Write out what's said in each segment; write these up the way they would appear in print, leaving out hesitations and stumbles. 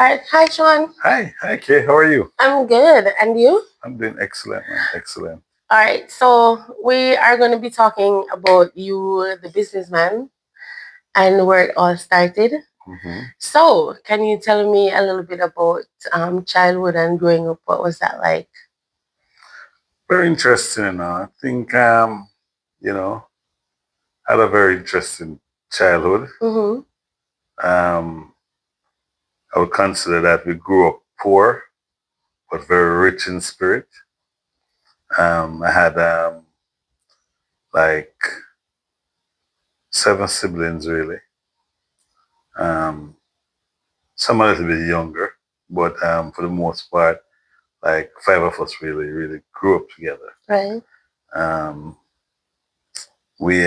All right. Hi, Shawn. Hi, Kay. How are you? I'm good. And you? I'm doing excellent, man. Excellent. All right. So we are going to be talking about you, the businessman, and where it all started. hmm So, can you tell me a little bit about childhood and growing up? What was that like? Very interesting. I think, you know, had a very interesting childhood. Mm-hmm. Um, I would consider that we grew up poor, but very rich in spirit. I had like seven siblings, really. Um, some a little bit younger, but for the most part, like five of us really grew up together. Right. Um, we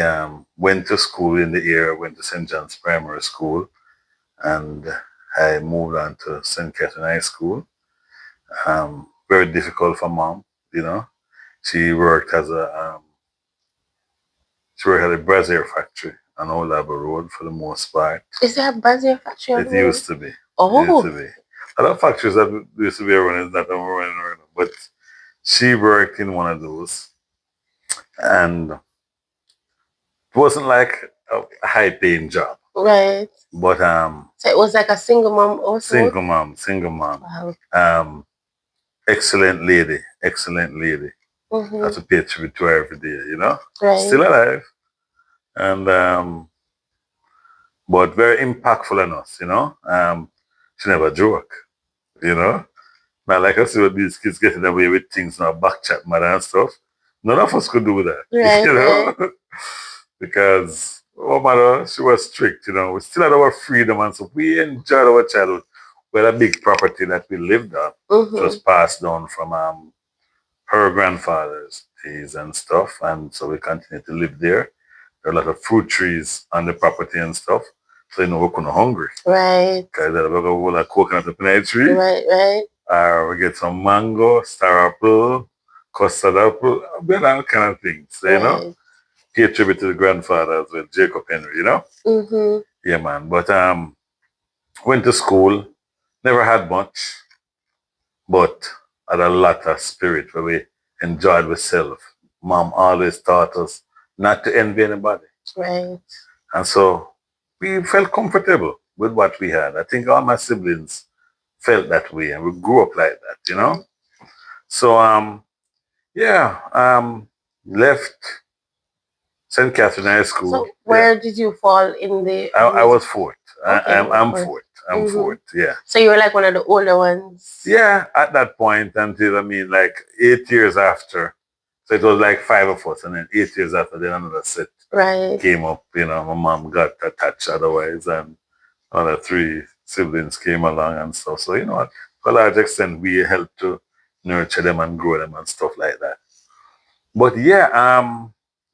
went to school in the area, went to St. John's Primary School, and I moved on to St. Catherine High School. Very difficult for mom, you know. She worked as she worked at a brazier factory on Old Harbour Road for the most part. Is there a brazier factory on It the road? used to be. It used to Oh, be. Other factories that used to be around is not running around, but she worked in one of those, and it wasn't like a high-paying job, right. but So it was like a single mom household? single mom. Wow. Um, excellent lady. I have Mm-hmm. to pay tribute to her every day, you know. Right. Still alive, and but very impactful on us, you know. She never joke, you know. Now, like I see what these kids getting away with things now, back chat mother and stuff. None of us could do that, Right, you right. know, because oh mother, she was strict, you know. We still had our freedom and stuff. We enjoyed our childhood. We had a big property that we lived on. It Mm-hmm. was passed down from her grandfather's days and stuff, and so we continued to live there. There are a lot of fruit trees on the property and stuff, so you know we're kind of hungry. Right. Because we have a whole of coconut up in the tree, Right, right. we get some mango, star apple, custard apple, we had all kind of things, you know. Right. Pay tribute to the grandfather as well, Jacob Henry, you know. Mm-hmm. Yeah, man. But went to school, never had much, but had a lot of spirit where we enjoyed ourselves. Mom always taught us not to envy anybody. Right. And so we felt comfortable with what we had. I think all my siblings felt that way and we grew up like that, you know? Right. So yeah, left St. Catherine High School. So Yeah. where did you fall in the I was fourth. Okay, you were I'm fourth. fourth. I'm Mm-hmm. fourth, yeah. So you were like one of the older ones. Yeah, at that point until I mean like 8 years after. So it was like five of us, and then 8 years after, then another set Right. came up. You know, my mom got attached otherwise, and other three siblings came along and stuff. So you know, to a large extent, we helped to nurture them and grow them and stuff like that. But yeah,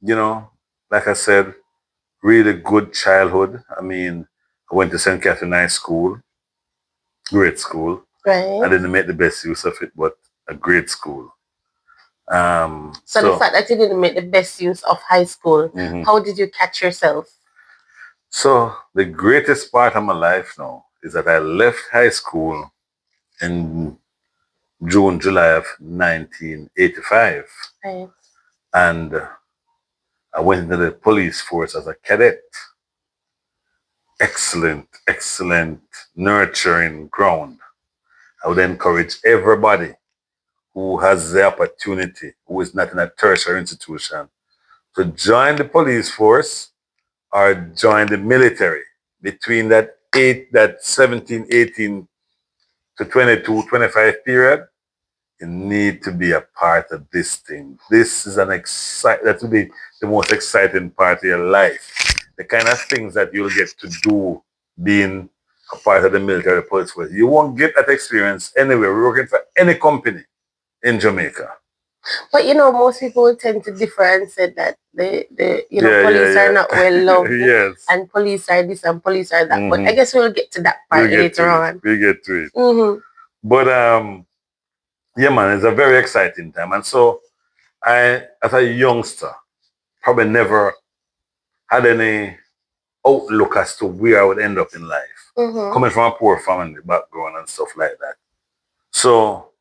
you know, like I said, really good childhood. I mean, I went to St. Catherine High School, great school. I Right. didn't make the best use of it, but a great school. So the fact that you didn't make the best use of high school, mhm. how did you catch yourself? So the greatest part of my life now is that I left high school in June, July of 1985, Right. and I went into the police force as a cadet. Excellent, nurturing ground. I would encourage everybody who has the opportunity, who is not in a tertiary institution, to join the police force or join the military between that 17, 18 to 22, 25 period. You need to be a part of this thing. This is that will be the most exciting part of your life. The kind of things that you'll get to do being a part of the military police force. You won't get that experience anywhere. We're working for any company in Jamaica. But most people would tend to differ and say that the Yeah, police are not well loved yes. and police are this and police are that. But I Mhm. guess we'll get to that We'll part get later to it. on. We'll get to it. Mm-hmm. But yeah, man, it's a very exciting time. And so I, as a youngster, probably never had any outlook as to where I would end up in life. Mm-hmm. coming from a poor family background and stuff like that. So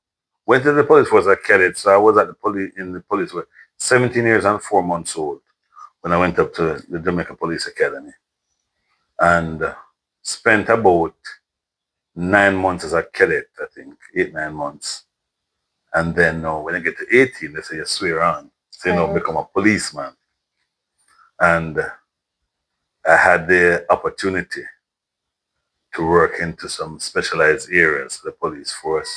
went to the police force as a cadet. So I was at the police in the police for 17 years and 4 months old when I went up to the Jamaica Police Academy and spent about 9 months as a cadet, I think, 8, 9 months. And then when you get to 18, they say you swear on. So Right. become a policeman. And I had the opportunity to work into some specialized areas of the police force.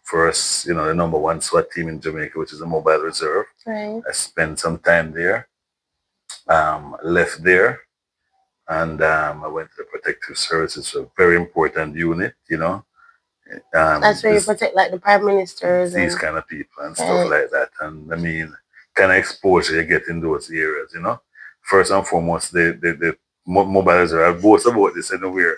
First, the number one SWAT team in Jamaica, which is the Mobile Reserve. Right. I spent some time there, left there, and I went to the Protective Services, a very important unit. That's where you This protect like the prime ministers these and kind of people and stuff right. like that. And I mean, kind of exposure you get in those areas. First and foremost, the mobilizer, I've boasted about this anywhere.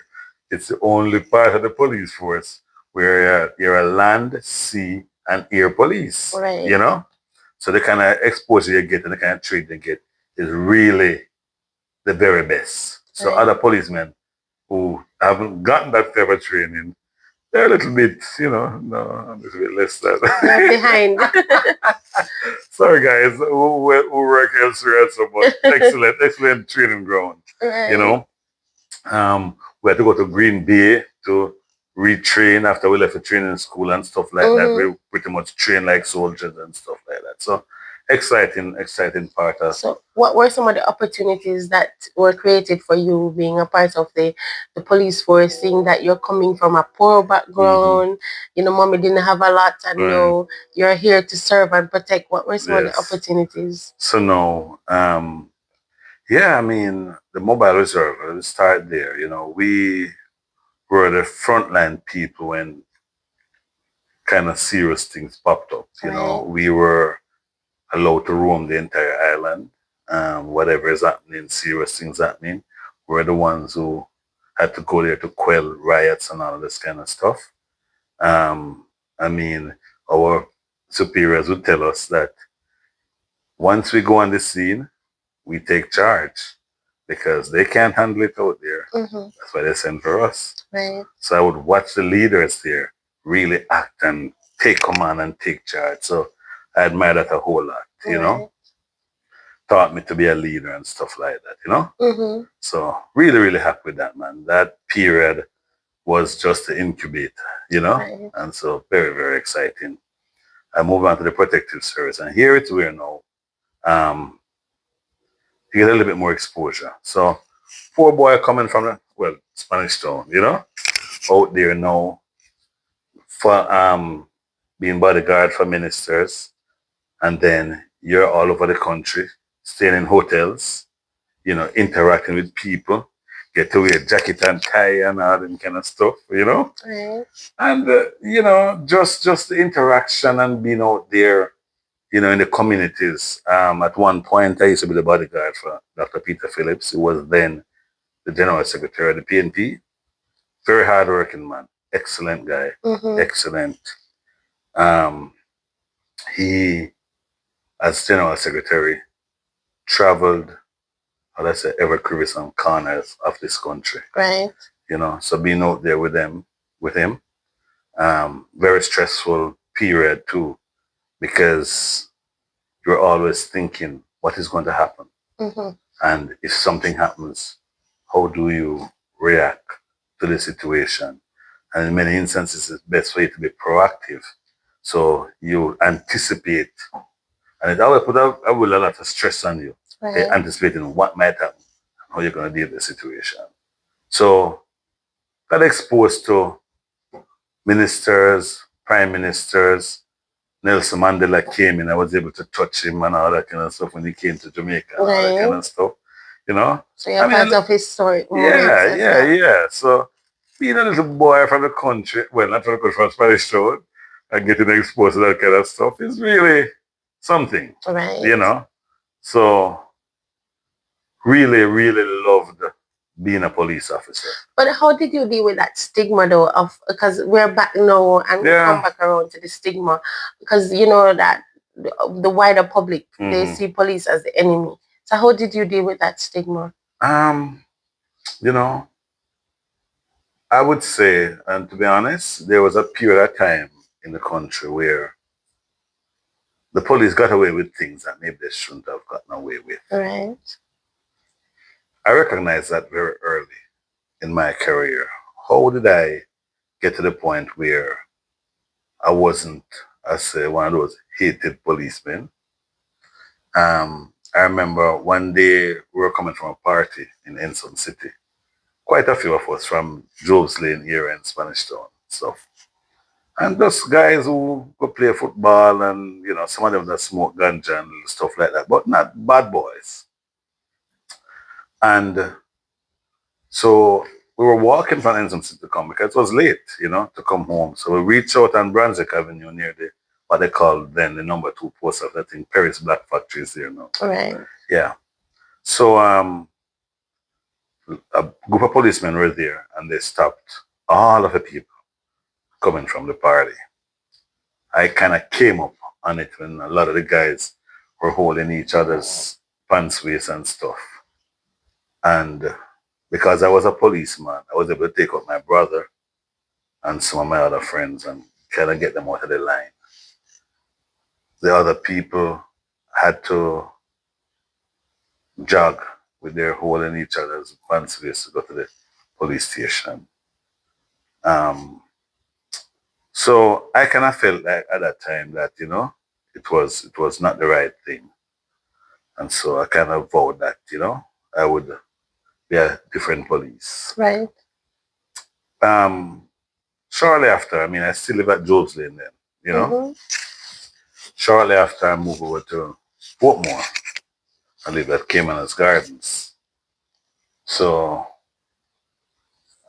It's the only part of the police force where you're a land, sea, and air police, Right. you know? So the kind of exposure you get and the kind of training you get is really the very best. So Right. other policemen who haven't gotten that type of training, they're a little bit, no, a little bit less than. They're behind. Sorry, guys, who work elsewhere, so but excellent, excellent training ground. You Right. know, we had to go to Green Bay to retrain after we left the training school and stuff like that. Mm-hmm. We pretty much train like soldiers and stuff like that. So exciting, exciting part of. So, what were some of the opportunities that were created for you being a part of the police force, seeing that you're coming from a poor Mhm. background, mommy didn't have a lot, and Right. now you're here to serve and protect. What were some of the Yes. opportunities? So no, yeah, I mean the mobile reserve. Let's start there. We were the frontline people when kind of serious things popped up. Right. We were allowed to roam the entire island. Whatever is happening, serious things happening, we're the ones who had to go there to quell riots and all of this kind of stuff. I mean, our superiors would tell us that once we go on the scene, we take charge because they can't handle it out there. Mm-hmm. That's why they send for us. Right. So I would watch the leaders there really act and take command and take charge. So I admire that a whole lot. Right. Taught me to be a leader and stuff like that. Mm-hmm. So really, really happy with that, man. That period was just the incubator. Right. And so very, very exciting. I moved on to the protective service and here it's where now um, you get a little bit more exposure. So poor boy coming from Spanish Town, out there now for being bodyguard for ministers, and then you're all over the country, staying in hotels, interacting with people, get to wear jacket and tie and all that kind of stuff. Right. And just the interaction and being out there, in the communities. At one point, I used to be the bodyguard for Dr. Peter Phillips, who was then the general secretary of the PNP. Very hardworking man, excellent guy, Mm-hmm. excellent. Um, he, as general secretary, traveled, how do I say, every crevice and corners of this country. Right. So being out there with him, very stressful period too, because you're always thinking what is going to happen. Mm-hmm. And if something happens, how do you react to the situation? And in many instances, it's best for you to be proactive. So you anticipate. And it always put a lot of stress on you, Right. anticipating what might happen, how you're going to deal with the situation. So got exposed to ministers, prime ministers. Nelson Mandela came in. I was able to touch him and all that kind of stuff when he came to Jamaica and all that kind Right. of stuff. You know? So you're I part mean, of historic moments yeah, as yeah, well. yeah. So being a little boy from the country, well, not from the country, from Spanish Town, and getting exposed to that kind of stuff is really something, Right. So really, really loved being a police officer. But how did you deal with that stigma though? Of because we're back now and we come Yeah. back around to the stigma because you know that the wider public they see police as the enemy. So how did you deal with that stigma? Um, you know, I would say, and to be honest, there was a period of time in the country where the police got away with things that maybe they shouldn't have gotten away with. Right. I recognized that very early in my career. How did I get to the point where I wasn't, I say, one of those hated policemen? I remember one day we were coming from a party in Ensom City. Quite a few of us from Joves Lane area in Spanish Town stuff. And those guys who go play football and, some of them that smoke ganja and stuff like that, but not bad boys. And so we were walking from Ensom City to come because it was late, to come home. So we reached out on Brunswick Avenue near what they call then the number 2 post office. I think Paris Black Factory is there now. Right. Yeah. So a group of policemen were there and they stopped all of the people coming from the party. I kind of came up on it when a lot of the guys were holding each other's pants waist and stuff. And because I was a policeman, I was able to take out my brother and some of my other friends and kind of get them out of the line. The other people had to jog with their holding each other's pants waist to go to the police station. So I kind of felt like at that time that it was not the right thing, and so I kind of vowed that I would be a different police. Right. Um, Shortly after, I mean, I still live at Job's Lane then, you know. Mm-hmm. Shortly after, I moved over to Portmore. I lived at Caymanas Gardens. So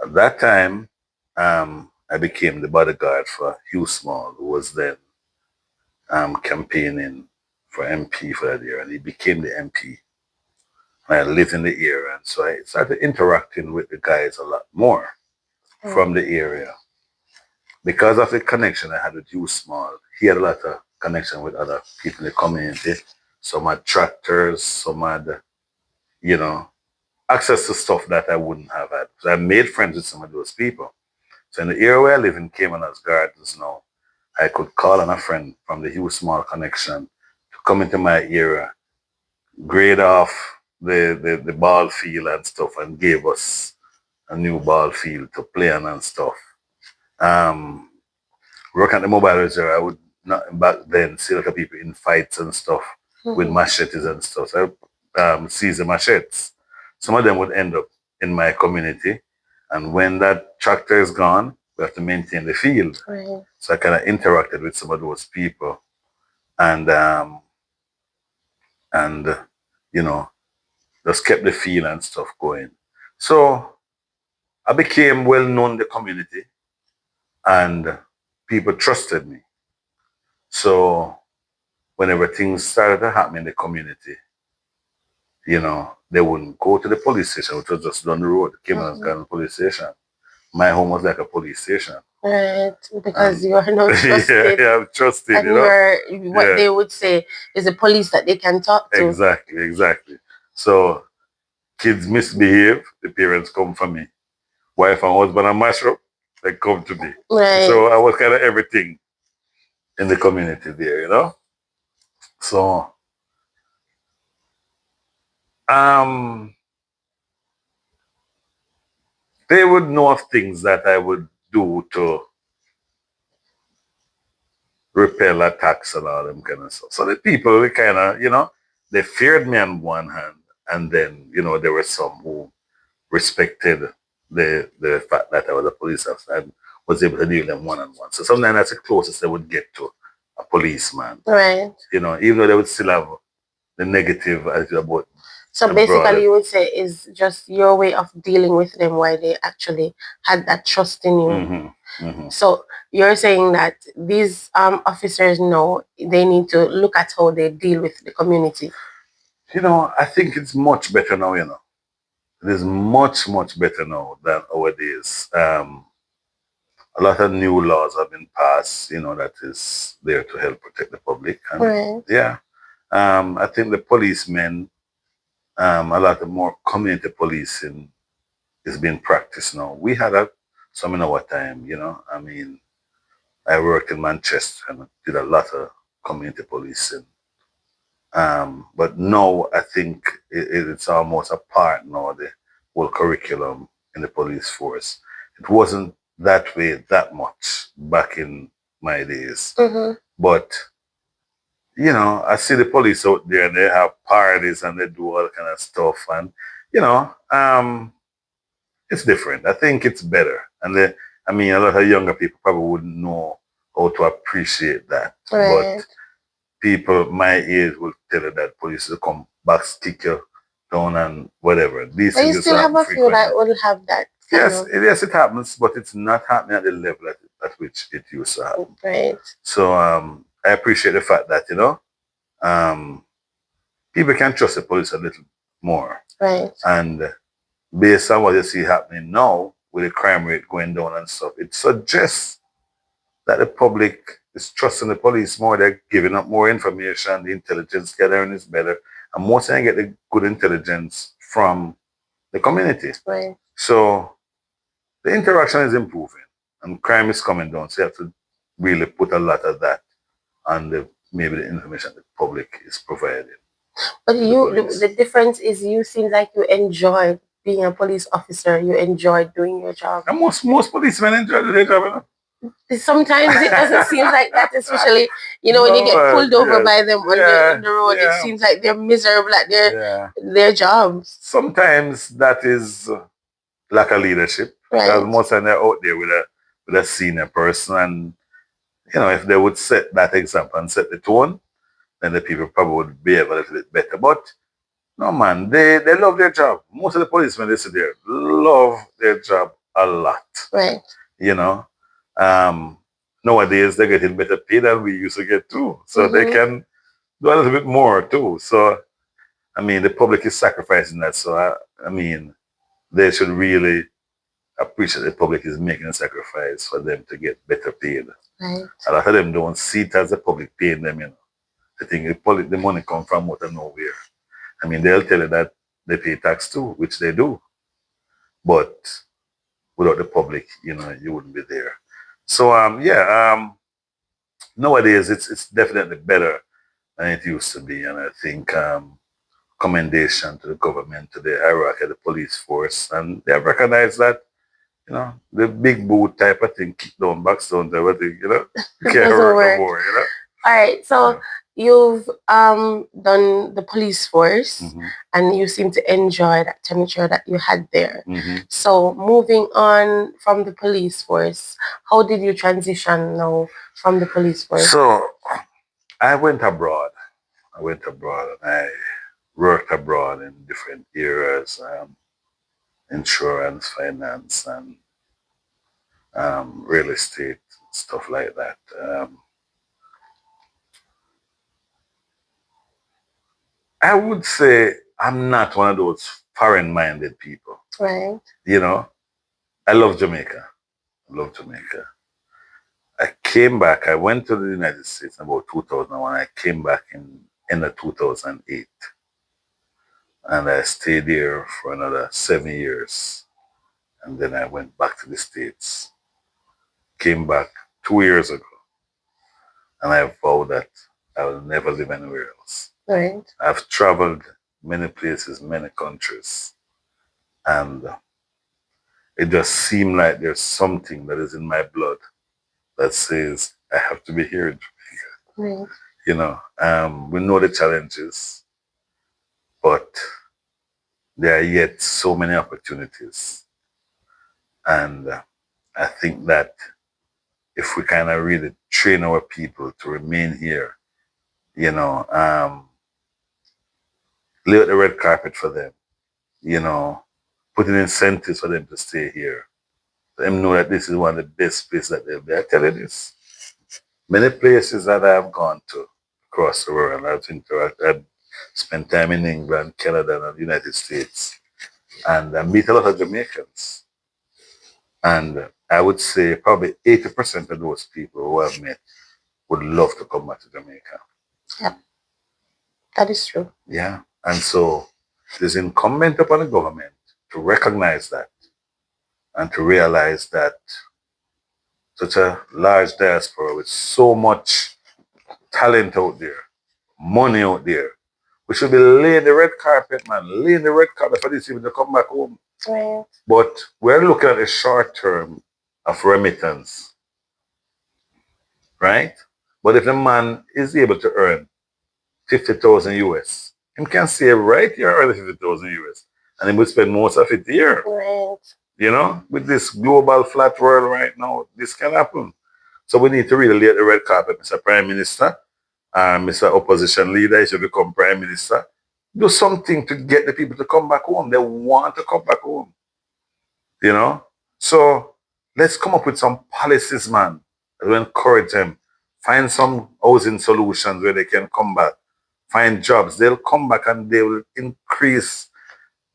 at that time, I became the bodyguard for Hugh Small, who was then campaigning for MP for that year, and he became the MP. And I lived in the area, and so I started interacting with the guys a lot more from the area. Because of the connection I had with Hugh Small, he had a lot of connection with other people in the community. Some had tractors, some had, you know, access to stuff that I wouldn't have had. So I made friends with some of those people. So in the area where I live in Caymanas Gardens now, I could call on a friend from the Hugh Small connection to come into my area, grade off the ball field and stuff, and gave us a new ball field to play on and stuff. Um, Working at the mobile reserve, I would not back then see like people in fights and stuff with machetes and stuff. So I seize the machetes. Some of them would end up in my community, and when that tractor is gone, we have to maintain the field. Right. So I kind of interacted with some of those people, and you know just kept the field and stuff going. So I became well known in the community, and people trusted me. So whenever things started to happen in the community, they wouldn't go to the police station, which was just down the road, Caymanas Garden Police Station. My home was like a police station. Right, because you are not trusted. Yeah, I'm trusted, And what they would say is the police that they can talk to. Exactly. So kids misbehave, the parents come for me. Wife and husband are mash up, they come to me. Right. So I was kind of everything in the community there. So they would know of things that I would do to repel attacks and all them kind of stuff. So the people, they kind of, they feared me on one hand, and then, there were some who respected the fact that I was a police officer and was able to deal with them one on one. So sometimes that's the closest they would get to a policeman. Right. Even though they would still have the negative attitude about. So basically, you would say is just your way of dealing with them, why they actually had that trust in you. So you're saying that these officers know they need to look at how they deal with the community. I think it's much better now. It is much, much better now than nowadays. A lot of new laws have been passed, that is there to help protect the public. And right. Yeah. I think the policemen, a lot of more community policing is being practiced now. We had a some in our time, you know. I mean, I worked in Manchester and did a lot of community policing. But now I think it's almost a part now of the whole curriculum in the police force. It wasn't that way that much back in my days. But, you know, I see the police out there and they have parties and they do all kind of stuff. And, you know, it's different. I think it's better. And I mean, a lot of younger people probably wouldn't know how to appreciate that. Right. But people my age will tell you that police will come back, kick you down and whatever. These But you things just still have happen a few frequently. that will have that kind Yes, of yes, it happens, but it's not happening at the level at which it used to happen. right. So I appreciate the fact that, you know, um, people can trust the police a little more. Right. And based on what you see happening now with the crime rate going down and stuff, it suggests that the public is trusting the police more. They're giving up more information. The intelligence gathering is better. And most of them get the good intelligence from the community. Right. So the interaction is improving and crime is coming down. So you have to really put a lot of that on maybe the information the public is providing. But police. the difference is you seem like you enjoy being a police officer. You enjoy doing your job. And most policemen enjoy their job, you know? Sometimes it doesn't seem like that, especially when you get pulled over by them on the road. It seems like they're miserable at their jobs. Sometimes that is lack of leadership. Right. Because most of them they're out there with a senior person, and you know, if they would set that example and set the tone, then the people probably would behave a little bit better. But no, man, they love their job. Most of the policemen they sit there love their job a lot. Right. You know, nowadays they're getting better pay than we used to get too, so they can do a little bit more too. So, I mean, the public is sacrificing that. So, I mean, they should really appreciate the public is making a sacrifice for them to get better paid. Right. A lot of them don't see it as the public paying them, you know. They think the money comes from out of nowhere. I mean, they'll tell you that they pay tax too, which they do. But without the public, you know, you wouldn't be there. So, nowadays it's definitely better than it used to be. And I think commendation to the government, to the hierarchy of the police force. And they have recognized that, you know, the big boot type of thing, kick down, backs down, everything, you know, you can't work no more, you know. All right, so you've done the police force, and you seem to enjoy that temperature that you had there. So moving on from the police force, how did you transition now from the police force? So I went abroad. And I worked abroad in different areas, insurance, finance, and real estate, stuff like that. I would say I'm not one of those foreign-minded people. Right. You know, I love Jamaica. I came back. I went to the United States in about 2001. I came back in end of 2008. And I stayed there for another 7 years. And then I went back to the States. Came back 2 years ago. And I vowed that I will never live anywhere else. Right. I've traveled many places, many countries. And it just seemed like there's something that is in my blood that says I have to be here in Jamaica. Right. You know, we know the challenges, but there are yet so many opportunities. And I think that if we kind of really train our people to remain here, you know, lay out the red carpet for them, you know, put in incentives for them to stay here. Let them know that this is one of the best places that they'll be. I tell you this, many places that I've gone to across the world, I've spent time in England, Canada, and the United States, and I meet a lot of Jamaicans. And I would say probably 80% of those people who I've met would love to come back to Jamaica. Yeah, that is true. Yeah. And so it is incumbent upon the government to recognize that and to realize that such a large diaspora with so much talent out there, money out there, we should be laying the red carpet, man, laying the red carpet for these people to come back home. Right. But we're looking at the short term of remittance, right? But if the man is able to earn 50,000 US, he can save right here earn 50,000 US. And he will spend most of it here. Right. You know, with this global flat world right now, this can happen. So we need to really lay the red carpet, Mr. Prime Minister, Mr. Opposition Leader, if you become Prime Minister. Do something to get the people to come back home. They want to come back home. You know? So let's come up with some policies, man, that will encourage them. Find some housing solutions where they can come back. Find jobs. They'll come back and they will increase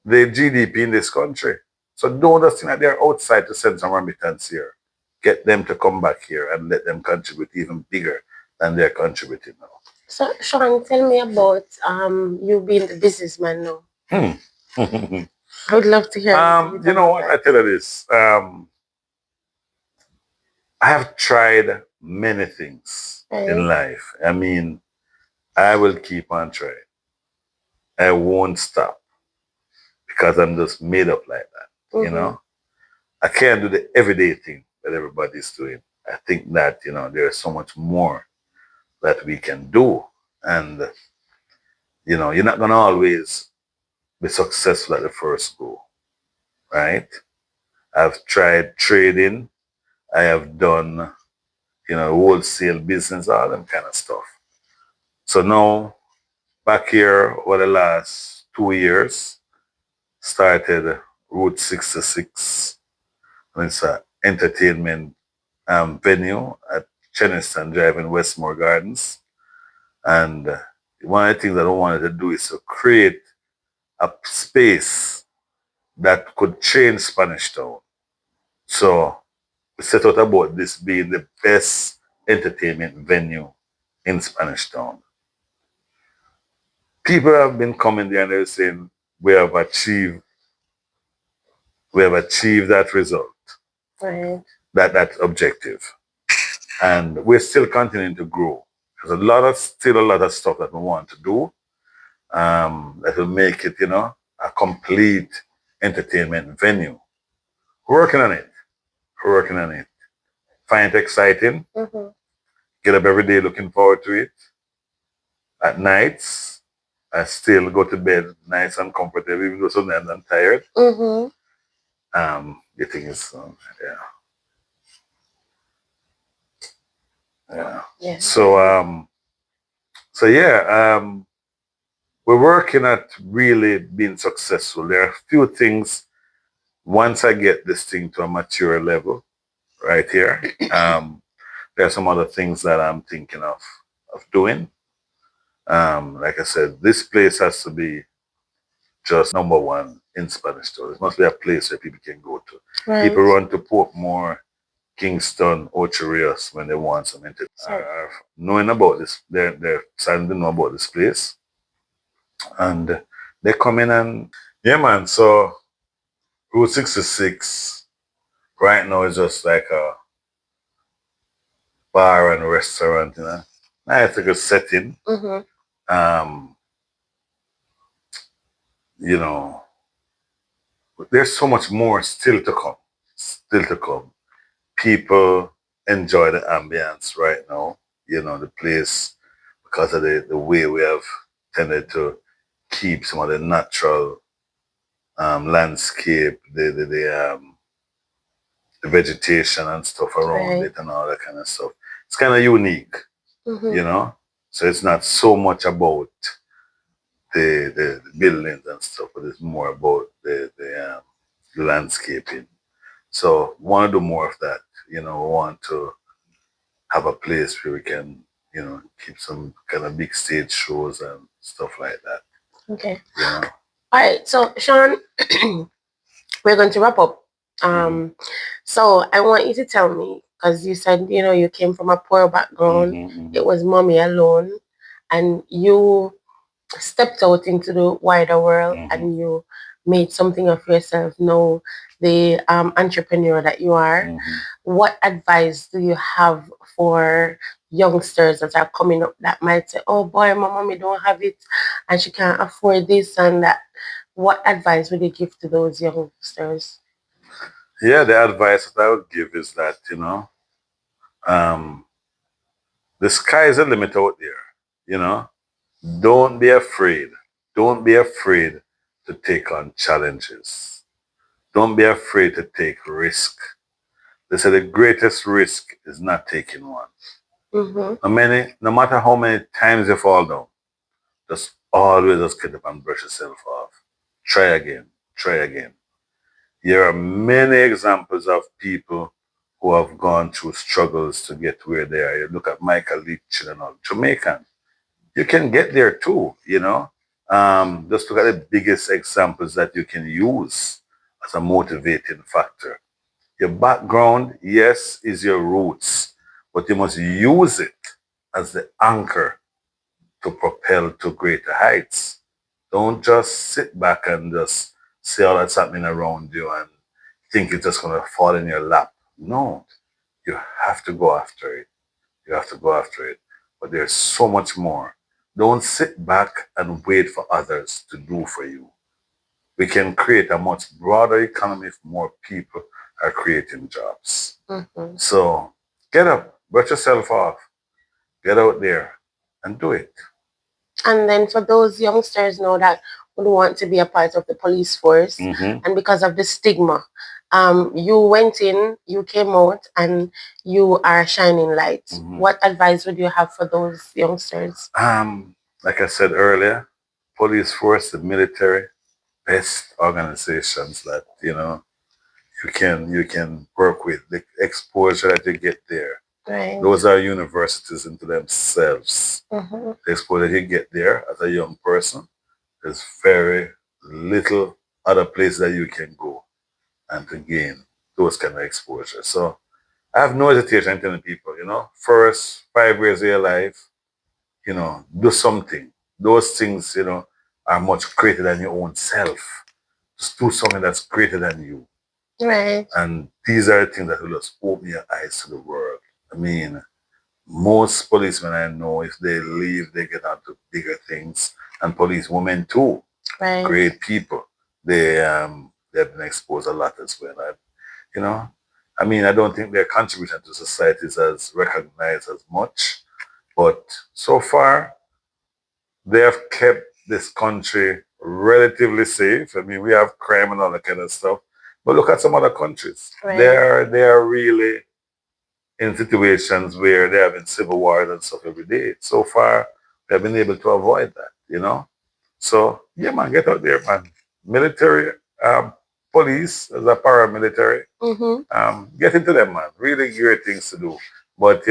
the GDP in this country. So don't just think that they're outside to send some remittance here. Get them to come back here and let them contribute even bigger than they're contributing now. So, Shawn, tell me about you being the businessman now. I would love to hear. You know what? I tell you this. I have tried many things in life. I mean, I will keep on trying. I won't stop because I'm just made up like that. You know, I can't do the everyday thing that everybody's doing. I think that, you know, there's so much more that we can do. And, you know, you're not going to always be successful at the first go, right? I've tried trading. I have done, you know, wholesale business, all them kind of stuff. So now, back here over the last 2 years, started Route 66. And it's an entertainment venue at Cheniston Drive in Westmore Gardens. And one of the things that I wanted to do is to create a space that could change Spanish Town. So we set out about this being the best entertainment venue in Spanish Town. People have been coming there and they're saying we have achieved that result, right, that objective. And we're still continuing to grow. There's still a lot of stuff that we want to do that will make it, you know, a complete entertainment venue. We're working on it. We're working on it. Find it exciting. Get up every day looking forward to it. At nights, I still go to bed nice and comfortable, even though sometimes I'm tired. The thing is, yeah. So, we're working at really being successful. There are a few things. Once I get this thing to a mature level, right here, there are some other things that I'm thinking of doing. Like I said, this place has to be just number one in Spanish Town. It must be a place where people can go to. Right. People run to Portmore, Kingston, Ocho Rios when they want some entertainment. Knowing about this, they're starting to know about this place. And they come in and, yeah, man. So Route 66 right now is just like a bar and restaurant, you know. Nice like a setting. You know, there's so much more still to come. Still to come. People enjoy the ambience right now. You know, the place, because of the way we have tended to keep some of the natural landscape, the vegetation and stuff around it and all that kind of stuff. It's kind of unique, you know? So it's not so much about the buildings and stuff, but it's more about the landscaping. So we want to do more of that. You know, we want to have a place where we can, you know, keep some kind of big stage shows and stuff like that. Okay. You know? All right. So, Shawn, we're going to wrap up. So I want you to tell me, because you said, you know, you came from a poor background. It was mommy alone, and you stepped out into the wider world and you made something of yourself, know the entrepreneur that you are. What advice do you have for youngsters that are coming up that might say, oh boy, my mommy don't have it and she can't afford this and that? What advice would you give to those youngsters? Yeah, the advice that I would give is that, um, the sky is the limit out there, you know. Don't be afraid. Don't be afraid to take on challenges. Don't be afraid to take risk. They say the greatest risk is not taking one. No matter how many times you fall down, just always just get up and brush yourself off. Try again. Try again. There are many examples of people who have gone through struggles to get where they are. You look at Michael Leach and all, Jamaican. You can get there too. Just look at the biggest examples that you can use as a motivating factor. Your background, yes, is your roots, but you must use it as the anchor to propel to greater heights. Don't just sit back and just see all that's happening around you and think it's just going to fall in your lap. No, you have to go after it. You have to go after it. But there's so much more. Don't sit back and wait for others to do for you. We can create a much broader economy if more people are creating jobs. So get up, brush yourself off, get out there and do it. And then for those youngsters now that would want to be a part of the police force, and because of the stigma, you went in, you came out, and you are shining light. What advice would you have for those youngsters? Like I said earlier, police force, the military, best organizations that you can work with. The exposure that you get there. Right. Those are universities into themselves. The exposure you get there as a young person, there's very little other place that you can go and to gain those kind of exposure. So I have no hesitation in telling people, first 5 years of your life, do something. Those things, are much greater than your own self. Just do something that's greater than you. Right. And these are the things that will just open your eyes to the world. I mean, most policemen I know, if they leave, they get on to bigger things. And police women too. Right. Great people. They've been exposed a lot as well. I don't think their contribution to society is as recognized as much. But so far, they have kept this country relatively safe. I mean, we have crime and all that kind of stuff. But look at some other countries. Right. They are really in situations where they're having civil wars and stuff every day. So far, they've been able to avoid that. So, yeah, man, get out there, man. Military, police, as a paramilitary, get into them, man. Really great things to do. But,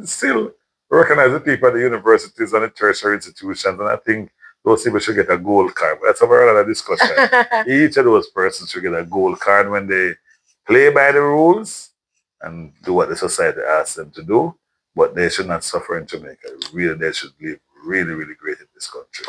still recognize the people at the universities and the tertiary institutions. And I think those people should get a gold card. But that's a very other discussion. Each of those persons should get a gold card when they play by the rules and do what the society asks them to do, but they should not suffer in Jamaica. Really, they should live really, really great in this country.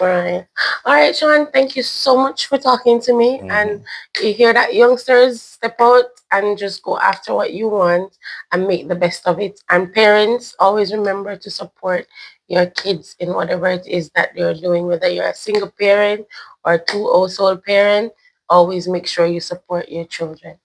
All right, Shawn, thank you so much for talking to me. And you hear that, youngsters, step out and just go after what you want and make the best of it. And parents, always remember to support your kids in whatever it is that they're doing, whether you're a single parent or a two household parent, always make sure you support your children.